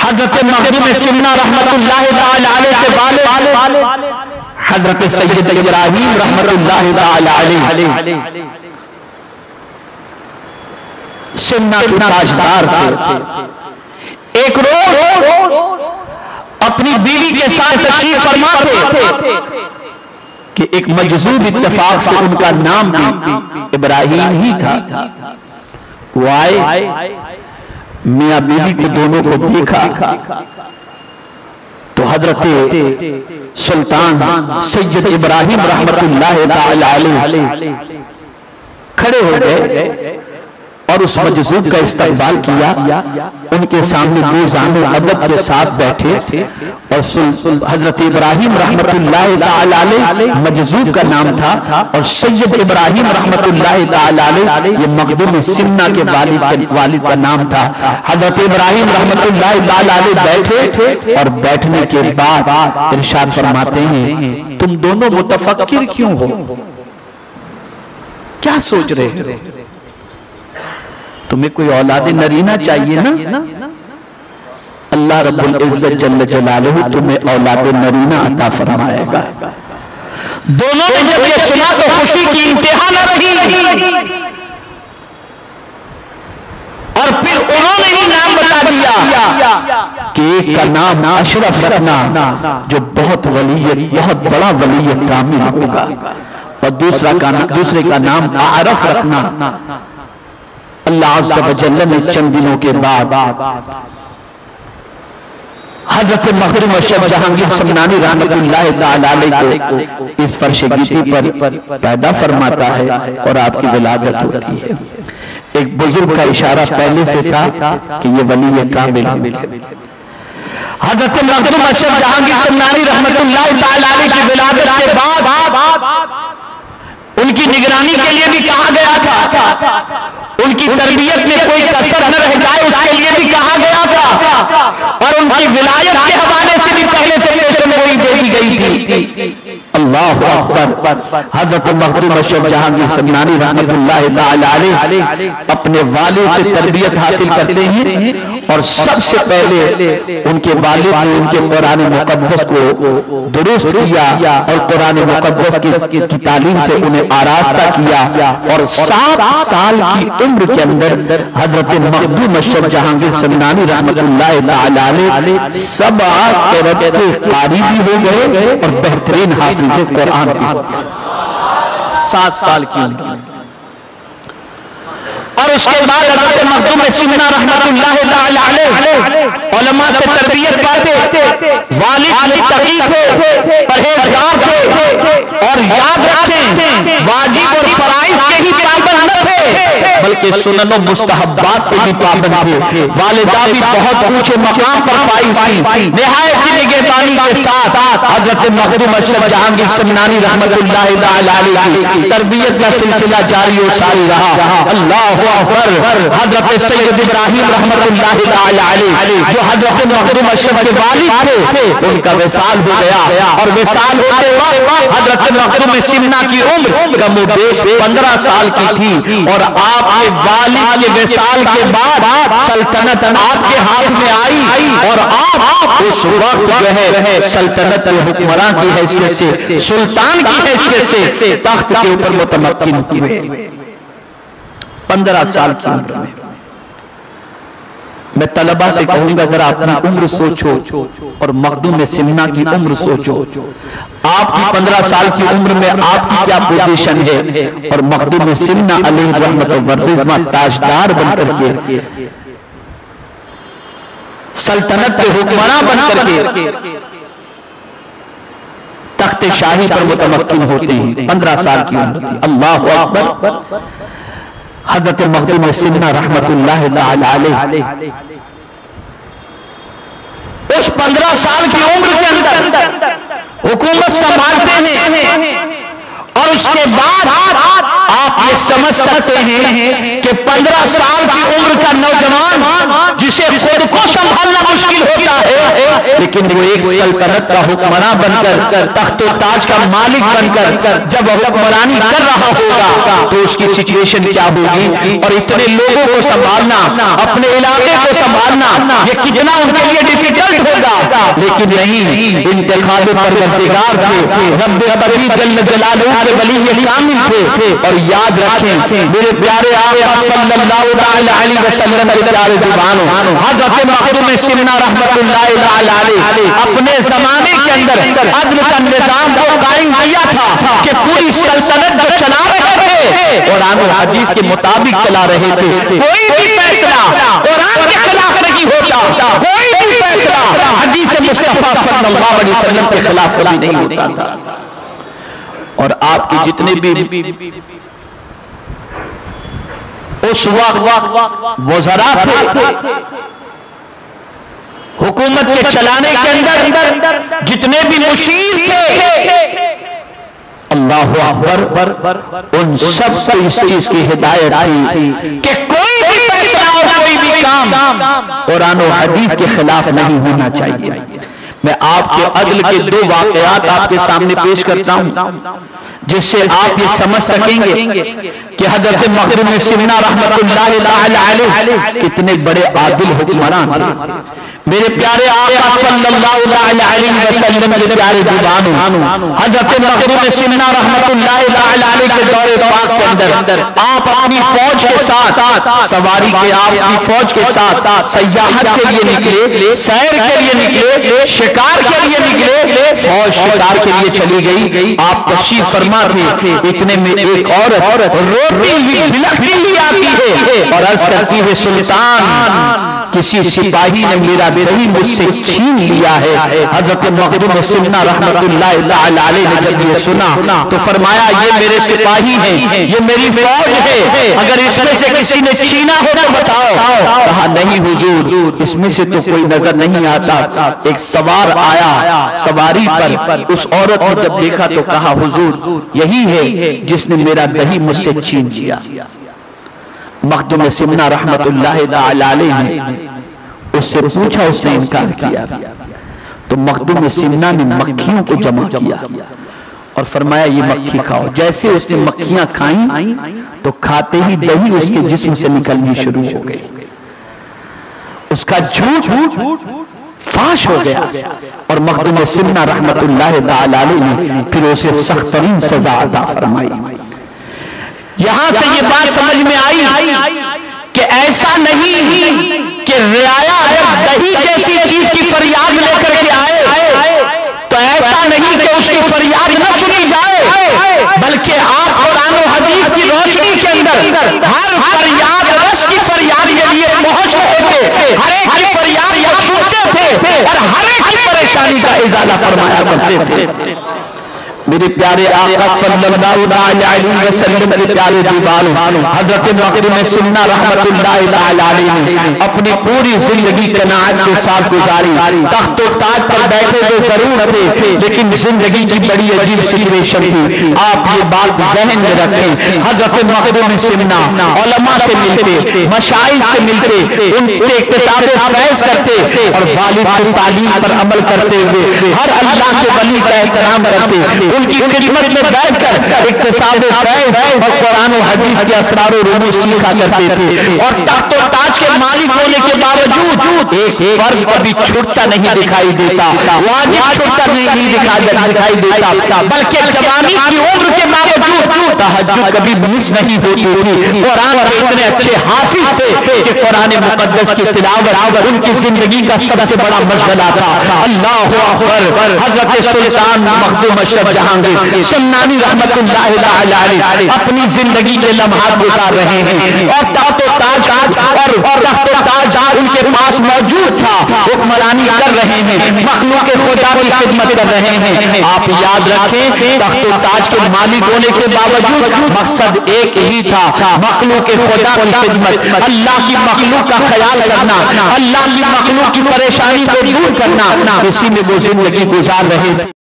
हजरत मखदूम सिन्ना रहमतुल्लाह ताला अलैह के वालिद हजरत सैयद इब्राहीम रहमतुल्लाह ताला अलैह सिन्ना के ताजदार थे। एक रोज अपनी बीवी के साथ तशरीफ फरमा थे कि एक मजजूब इत्तेफाक से उनका नाम भी इब्राहीम ही था। वो आए, मियां बीवी को दोनों को देखा तो हजरत सुल्तान सैयद इब्राहीम रहमतुल्लाह ताला अलैह खड़े हो गए और उस मजजूब का इस्तकबाल किया। उनके सामने रोज़ाने अदब के साथ बैठे और हजरत इब्राहीम रहमतुल्लाह ताला अलैह मजजूब का नाम था और सैयद इब्राहीम रहमतुल्लाह ताला अलैह ये मखदूम सिन्ना के वालिद का नाम था। हजरत इब्राहीम रहमतुल्लाह ताला अलैह बैठे और बैठने के बाद इरशाद फरमाते हैं, तुम दोनों मुतफक्किर क्यों हो, क्या सोच रहे हो? तुम्हें कोई औलाद नरीना चाहिए ना? अल्लाह रब्बुल इज्जत जल्ल जलालहू तुम्हें औलाद नरीना अता फरमाएगा। दोनों ने जब ये सुना तो खुशी की इंतहा न रही और फिर उन्होंने ही नाम बता दिया कि एक का नाम अशरफ रखना जो बहुत बड़ा वली कामिल होगा और दूसरे का नाम आरफ रखना। अल्लाह अज़्ज़ा व जल्ल ने चंद दिनों के बाद हजरत मखदूम अशरफ जहांगीर समनानी रहमतुल्लाह ताला अलैह को इस फर्श गिटी पर पैदा फरमाता है और आपकी विलादत होती है। एक बुजुर्ग का इशारा पहले से था कि ये वली कामिल है। हजरत मखदूम अशरफ जहांगीर समनानी रहमतुल्लाह ताला अलैह की विलादत के बाद उनकी निगरानी के लिए भी कहा गया था, उनकी तरबियत में कोई कसर न रह जाए उसके लिए भी कहा गया था और उनकी विलायत के हवाले से भी पहले से पेशेनगोई दे दी गई थी। अल्लाहु अकबर। हजरत मखदूम अशरफ जहांगीर समनानी रहमतुल्लाह ताला अलैह अपने वालिद से तरबियत हासिल करते हैं और सबसे पहले उनके वालिद ने उनके कुरान मुकद्दस को दुरुस्त किया और कुरान मुकद्दस की तालीम से उन्हें आरास्ता किया और 7 साल की उम्र के अंदर हजरत मखदूम अशरफ जहांगीर समनानी रहमतुल्लाह ताला अलैह सब क़िरात के कारी भी हो गए और बेहतरीन हाफिज़ कुरान भी। 7 साल की उम्र और उसके बाद हजरत मखदूम सिन्ना रहमतुल्लाह ताला अलैह उलमा से तरबियत पाते, वालिद मुत्तकी थे, परहेजगार थे और याद रखें वाजिब और फराइज के ही पाबंद न थे बल्कि सुन्नत और मुस्तहब्बात के भी पाबंद थे। वालिदा भी बहुत ऊंचे मकाम पर फाइज थी। निहायत की निगहबानी के साथ हजरत मखदूम अशरफ जहांगीर समनानी रहमतुल्लाह ताला अलैह की तरबियत का सिलसिला जारी और सारी रहा। अल्लाह हजरत सैयद इब्राहीम रहमतुल्लाह ताला अलैह जो हजरत मखदूम अशरफ के वालिद थे उनका विसाल हो गया और विसाल होते वक्त हजरत मखदूम सिन्ना की उम्र कमोबेश 15 साल की थी और आपके वालिद के विसाल के बाद सल्तनत आपके हाथ में आई और आप उस वक्त जो है सल्तनत हुक्मरान की हैसियत से, सुल्तान की हैसियत से तख्त के ऊपर मुतमक्किन हुए। 15 साल की उम्र में मैं तलबा से कहूंगा जरा अपनी उम्र सोचो और मखदूम सिन्ना की उम्र सोचो। आपकी 15 साल की उम्र में आपकी क्या पोजीशन है और मखदूम सिन्ना अलैहि रहमत व रिज़्वा ताजदार बनकर के सल्तनत के हुक्मरान बनकर के तख्त शाही पर मुतमक्किन होते हैं। 15 साल की उम्र थी। अल्लाहु अकबर। हजरत मखदूम सिन्ना रहमतुल्लाह ताला अलैह उस 15 साल की उम्र के अंदर हुकूमत संभालते हैं और उसके बाद आप ये समझ सकते हैं कि 15 साल की उम्र का नौजवान जिसे खुद को संभालना मुश्किल होता है लेकिन वो एक सल्तनत का हुक्मरान बनकर तख्तो ताज का मालिक बनकर जब हुक्मरानी कर रहा होगा तो उसकी सिचुएशन क्या होगी और इतने लोगों को संभालना, अपने इलाके को संभालना, ये कितना उनके लिए लेकिन नहीं, इंतखाब परवरदिगार थे, रब्बे कबीर जल्ल जलालहू के वली ये कामिल थे। और याद रखें मेरे प्यारे आका सल्लल्लाहु अलैहि वसल्लम के प्यारे दीवानों, हज़रत मखदूम सिन्ना रहमतुल्लाह तआला अलैह अपने जमाने के अंदर अदल का निजाम को कायम किया था कि पूरी सल्तनत जो चला रहे थे कुरान और हदीस के मुताबिक चला रहे थे। कोई भी फैसला कुरान के खिलाफ नहीं होता, कोई भी फैसला हदीस मुस्तफा सल्लल्लाहु अलैहि वसल्लम के खिलाफ कभी नहीं होता था। और आपके जितने भी उस वक्त वज़रा थे, हुकूमत के चलाने के अंदर जितने भी मुशीर थे, अल्लाह अकबर, उन सब को इस चीज की हिदायत थी कि कोई भी फैसला और कोई भी काम कुरान और हदीस के खिलाफ नहीं होना चाहिए। मैं आपके अदल के दो वाकयात आपके सामने पेश करता हूं जिससे आप ये समझ सकेंगे कि हजरत मखदूम सिन्ना रहमतुल्लाह अलैह कितने बड़े आदिल हुक्मरान थे। मेरे प्यारे आका सल्लल्लाहु अलैहि वसल्लम के प्यारे दीवानों, हजरत मखदूम सिन्ना रहमतुल्लाह अलैह के दौरे पाक के अंदर आप अपनी फौज के साथ सवारी के अपनी फौज के साथ सयाहत के लिए निकले, सैर के लिए निकले, शिकार के लिए निकले। फौज शिकार के लिए चली गई, आप तशरीफ फरमा थे। इतने में एक औरत रोती हुई बिलखती हुई आती है और अर्ज करती है, सुल्तान किसी सिपाही ने मेरा दही मुझसे छीन लिया है। हजरत मखदूम सिन्ना रहमतुल्लाह अलैह ने जब ये सुना तो फरमाया, ये मेरे सिपाही हैं, ये मेरी फौज है, अगर इसमें से किसी ने छीना हो तो बताओ। कहा, नहीं हुजूर, इसमें से तो कोई नजर नहीं आता। एक सवार आया सवारी पर, उस औरत ने जब देखा तो कहा, हुजूर यही है जिसने मेरा दही मुझसे छीन लिया। मखदूम सिन्ना रहमतुल्लाह अलैह ने उससे पूछा, उसने इनकार किया। तो मखदूम सिन्ना ने मक्खियों को जमा किया और फरमाया, ये मक्खी खाओ। जैसे उसने मक्खियां खाई तो खाते ही दही उसके जिस्म से निकलनी शुरू हो गई, उसका झूठ फाश हो गया। और मखदूम सिन्ना रहमतुल्लाह अलैह ने फिर उसे सख्त तरीन सजा अता फरमाई। यहां से ये बात समझ में आई कि ऐसा नहीं कि रियाया दही जैसी चीज की फरियाद लेकर के आए तो ऐसा नहीं कि उसकी फरियाद न सुनी जाए, बल्कि आप कुरान और हदीस की रोशनी के अंदर हर फरियाद रस की फरियाद के लिए पहुंच रहे थे, हर एक की फरियाद को सुनते थे और हर एक की परेशानी का इजाला फरमाया करते थे। मेरे प्यारे आका सल्लल्लाहु अलैहि वसल्लम के प्यारे दीवानों, हजरत मखदूम सिन्ना रहमतुल्लाह अलैह ने अपनी पूरी जिंदगी कनाअत के साथ गुजारी। तख्त और ताज पर बैठे तो जरूर थे, लेकिन जिंदगी की बड़ी अजीब सिचुएशन थी। आप ये बात ज़हन में रखें, हजरत मखदूम सिन्ना उलमा से मिलते, मशाइख से मिलते, उनसे किताबें फैज करते और वालिद की तालीम पर अमल करते हुए हर अल्लाह के वली का एहतराम करते। उनकी खिदमत में बैठकर इक्तिसाब फैज़ और कुरान और हदीस के असरार और रूज सीखा करते थे। और तख्त और ताज के मालिक होने के बावजूद एक फर्ज कभी छूटता नहीं दिखाई देता, वाजिब छूटता नहीं दिखाई देता, बल्कि जवानी की उम्र के बावजूद तहज्जुद कभी मिस नहीं होती थी। कुरान के इतने अच्छे हाफिज थे कि कुरान मुकद्दस की तिलावत उनकी जिंदगी का सबसे बड़ा मशगला था। अल्लाहु अकबर। हजरत सुल्तान मखदूम अशरफ जहांगीर सम्मानी रहमतुल्लाह अलैह अपनी जिंदगी के लम्हात गुजार रहे हैं और तख्त और ताज उनके पास मौजूद था, हुक्मरानी कर रहे हैं, मखलूक खुदा की खिदमत कर रहे हैं। आप याद रखें, तख्त और ताज के मालिक होने के बावजूद मकसद एक ही था, मखलूक खुदा की खिदमत, अल्लाह की मखलूक का ख्याल करना, अल्लाह की मखलूक की परेशानी को दूर करना। इसी में वो जिंदगी गुजार रहे थे।